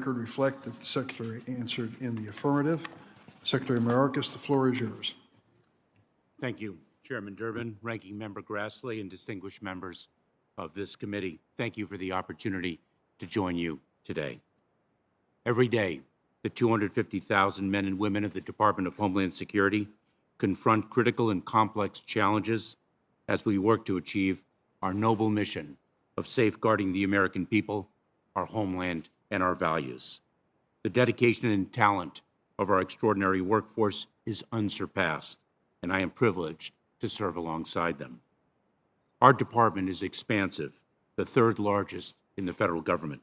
Record reflect that the Secretary answered in the affirmative. Secretary Mayorkas, the floor is yours. Thank you, Chairman Durbin, Ranking Member Grassley, and distinguished members of this committee. Thank you for the opportunity to join you today. Every day, the 250,000 men and women of the Department of Homeland Security confront critical and complex challenges as we work to achieve our noble mission of safeguarding the American people, our homeland, and our values. The dedication and talent of our extraordinary workforce is unsurpassed, and I am privileged to serve alongside them. Our department is expansive, the third largest in the federal government,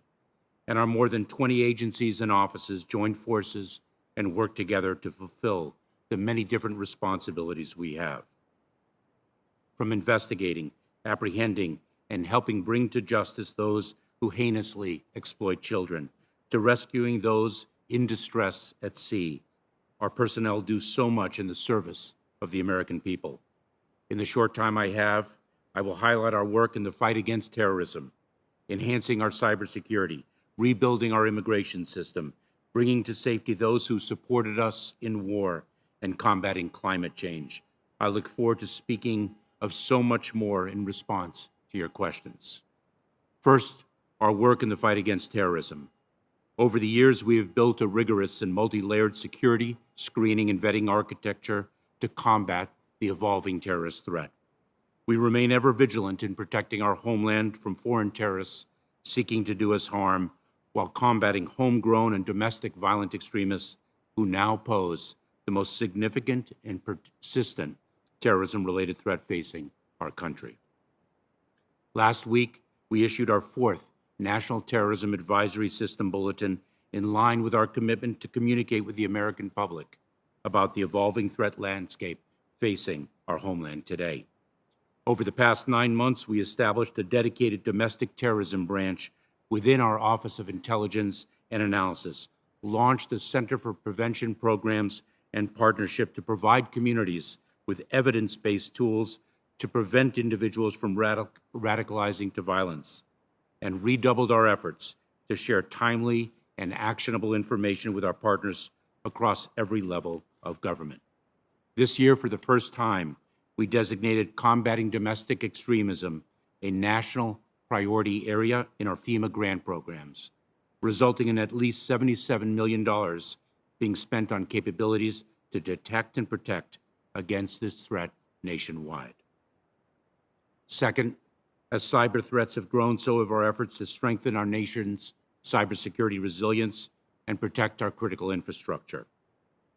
and our more than 20 agencies and offices join forces and work together to fulfill the many different responsibilities we have. From investigating, apprehending, and helping bring to justice those who heinously exploit children, to rescuing those in distress at sea, our personnel do so much in the service of the American people. In the short time I have, I will highlight our work in the fight against terrorism, enhancing our cybersecurity, rebuilding our immigration system, bringing to safety those who supported us in war, and combating climate change. I look forward to speaking of so much more in response to your questions. First, our work in the fight against terrorism. Over the years, we have built a rigorous and multi-layered security, screening, and vetting architecture to combat the evolving terrorist threat. We remain ever vigilant in protecting our homeland from foreign terrorists seeking to do us harm, while combating homegrown and domestic violent extremists who now pose the most significant and persistent terrorism-related threat facing our country. Last week, we issued our fourth National Terrorism Advisory System Bulletin in line with our commitment to communicate with the American public about the evolving threat landscape facing our homeland today. Over the past 9 months, we established a dedicated domestic terrorism branch within our Office of Intelligence and Analysis, launched the Center for Prevention Programs and Partnership to provide communities with evidence-based tools to prevent individuals from radicalizing to violence, and redoubled our efforts to share timely and actionable information with our partners across every level of government. This year, for the first time, we designated combating domestic extremism a national priority area in our FEMA grant programs, resulting in at least $77 million being spent on capabilities to detect and protect against this threat nationwide. Second, as cyber threats have grown, so have our efforts to strengthen our nation's cybersecurity resilience and protect our critical infrastructure.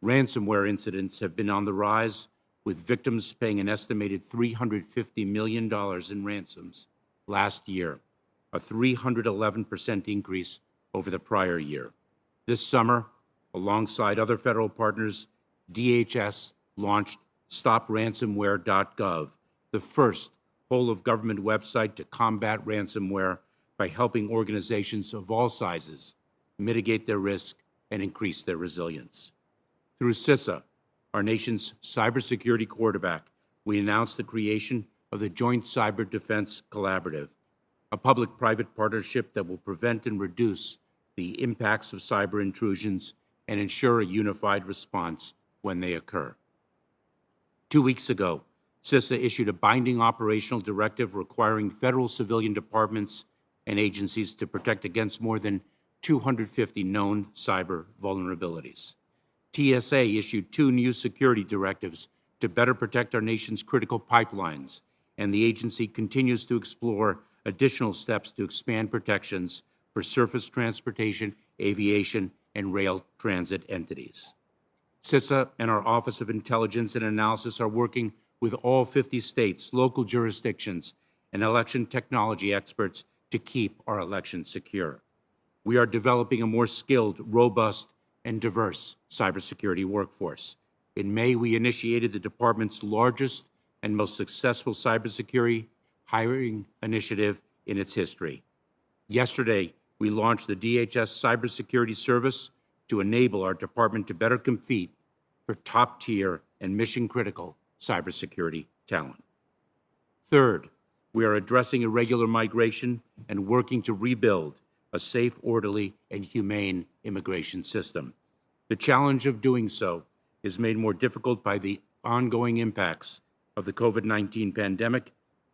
Ransomware incidents have been on the rise, with victims paying an estimated $350 million in ransoms last year, a 311% increase over the prior year. This summer, alongside other federal partners, DHS launched StopRansomware.gov, the first whole-of-government website to combat ransomware by helping organizations of all sizes mitigate their risk and increase their resilience. Through CISA, our nation's cybersecurity quarterback, we announced the creation of the Joint Cyber Defense Collaborative, a public-private partnership that will prevent and reduce the impacts of cyber intrusions and ensure a unified response when they occur. 2 weeks ago, CISA issued a binding operational directive requiring federal civilian departments and agencies to protect against more than 250 known cyber vulnerabilities. TSA issued 2 new security directives to better protect our nation's critical pipelines, and the agency continues to explore additional steps to expand protections for surface transportation, aviation, and rail transit entities. CISA and our Office of Intelligence and Analysis are working with all 50 states, local jurisdictions, and election technology experts to keep our elections secure. We are developing a more skilled, robust, and diverse cybersecurity workforce. In May, we initiated the department's largest and most successful cybersecurity hiring initiative in its history. Yesterday, we launched the DHS Cybersecurity Service to enable our department to better compete for top-tier and mission-critical cybersecurity talent. Third, we are addressing irregular migration and working to rebuild a safe, orderly, and humane immigration system. The challenge of doing so is made more difficult by the ongoing impacts of the COVID-19 pandemic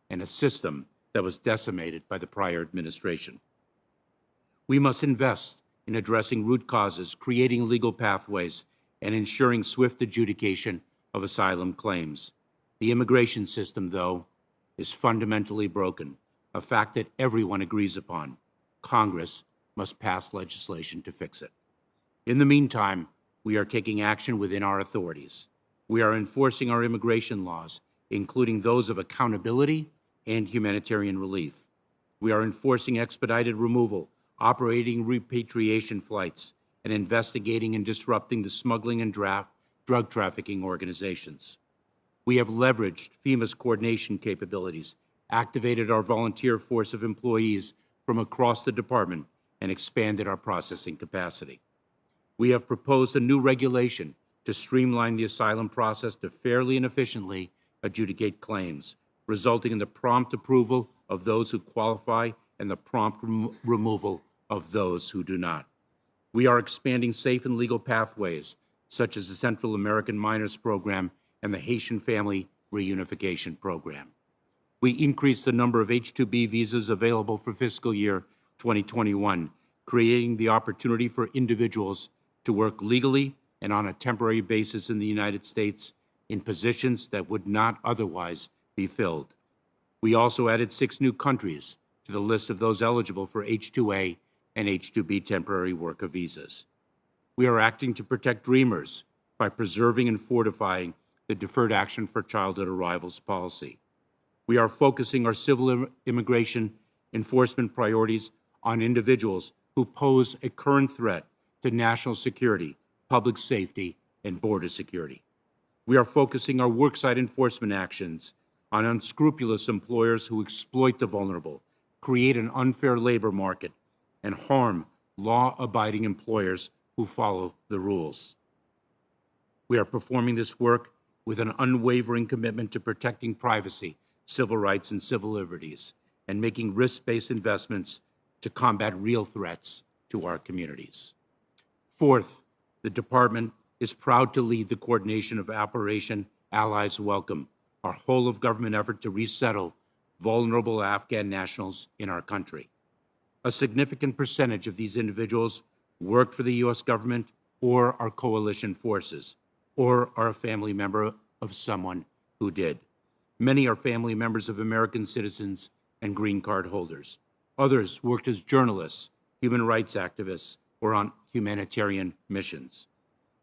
and a system that was decimated by the prior administration. We must invest in addressing root causes, creating legal pathways, and ensuring swift adjudication of asylum claims. The immigration system, though, is fundamentally broken, a fact that everyone agrees upon. Congress must pass legislation to fix it. In the meantime, we are taking action within our authorities. We are enforcing our immigration laws, including those of accountability and humanitarian relief. We are enforcing expedited removal, operating repatriation flights, and investigating and disrupting the smuggling and drug trafficking organizations. We have leveraged FEMA's coordination capabilities, activated our volunteer force of employees from across the department, and expanded our processing capacity. We have proposed a new regulation to streamline the asylum process to fairly and efficiently adjudicate claims, resulting in the prompt approval of those who qualify and the prompt removal of those who do not. We are expanding safe and legal pathways, such as the Central American Minors Program and the Haitian Family Reunification Program. We increased the number of H-2B visas available for fiscal year 2021, creating the opportunity for individuals to work legally and on a temporary basis in the United States in positions that would not otherwise be filled. We also added 6 new countries to the list of those eligible for H-2A and H-2B temporary worker visas. We are acting to protect dreamers by preserving and fortifying the Deferred Action for Childhood Arrivals policy. We are focusing our civil immigration enforcement priorities on individuals who pose a current threat to national security, public safety, and border security. We are focusing our worksite enforcement actions on unscrupulous employers who exploit the vulnerable, create an unfair labor market, and harm law-abiding employers who follow the rules. We are performing this work with an unwavering commitment to protecting privacy, civil rights, and civil liberties, and making risk-based investments to combat real threats to our communities. Fourth, the Department is proud to lead the coordination of Operation Allies Welcome, our whole-of-government effort to resettle vulnerable Afghan nationals in our country. A significant percentage of these individuals worked for the U.S. government or our coalition forces, or are a family member of someone who did. Many are family members of American citizens and green card holders. Others worked as journalists, human rights activists, or on humanitarian missions.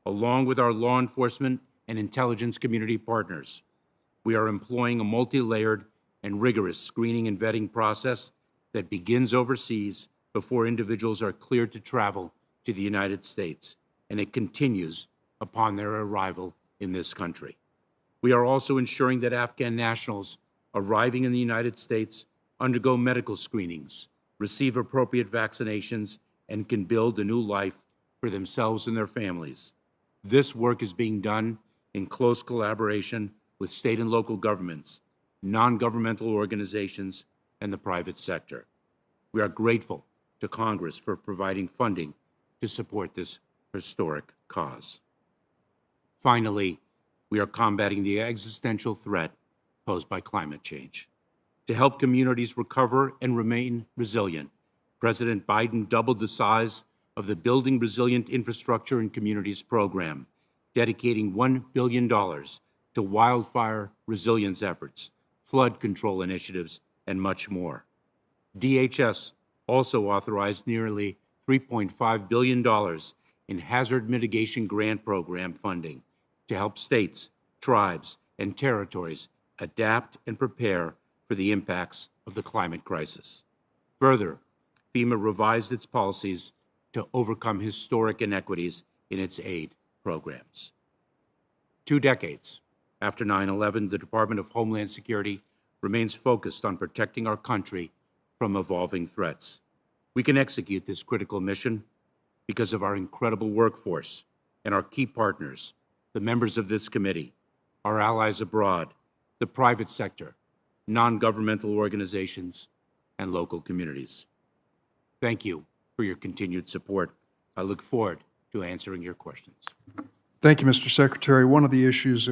Along with our law enforcement and intelligence community partners, we are employing a multi-layered and rigorous screening and vetting process that begins overseas before individuals are cleared to travel to the United States, and it continues upon their arrival in this country. We are also ensuring that Afghan nationals arriving in the United States undergo medical screenings, receive appropriate vaccinations, and can build a new life for themselves and their families. This work is being done in close collaboration with state and local governments, non-governmental organizations, and the private sector. We are grateful to Congress for providing funding to support this historic cause. Finally, we are combating the existential threat posed by climate change. To help communities recover and remain resilient, President Biden doubled the size of the Building Resilient Infrastructure and Communities program, dedicating $1 billion to wildfire resilience efforts, flood control initiatives, and much more. DHS also authorized nearly $3.5 billion in hazard mitigation grant program funding to help states, tribes, and territories adapt and prepare for the impacts of the climate crisis. Further, FEMA revised its policies to overcome historic inequities in its aid programs. 2 decades after 9/11, the Department of Homeland Security remains focused on protecting our country from evolving threats. We can execute this critical mission because of our incredible workforce and our key partners, the members of this committee, our allies abroad, the private sector, non-governmental organizations, and local communities. Thank you for your continued support. I look forward to answering your questions. Thank you, Mr. Secretary. One of the issues that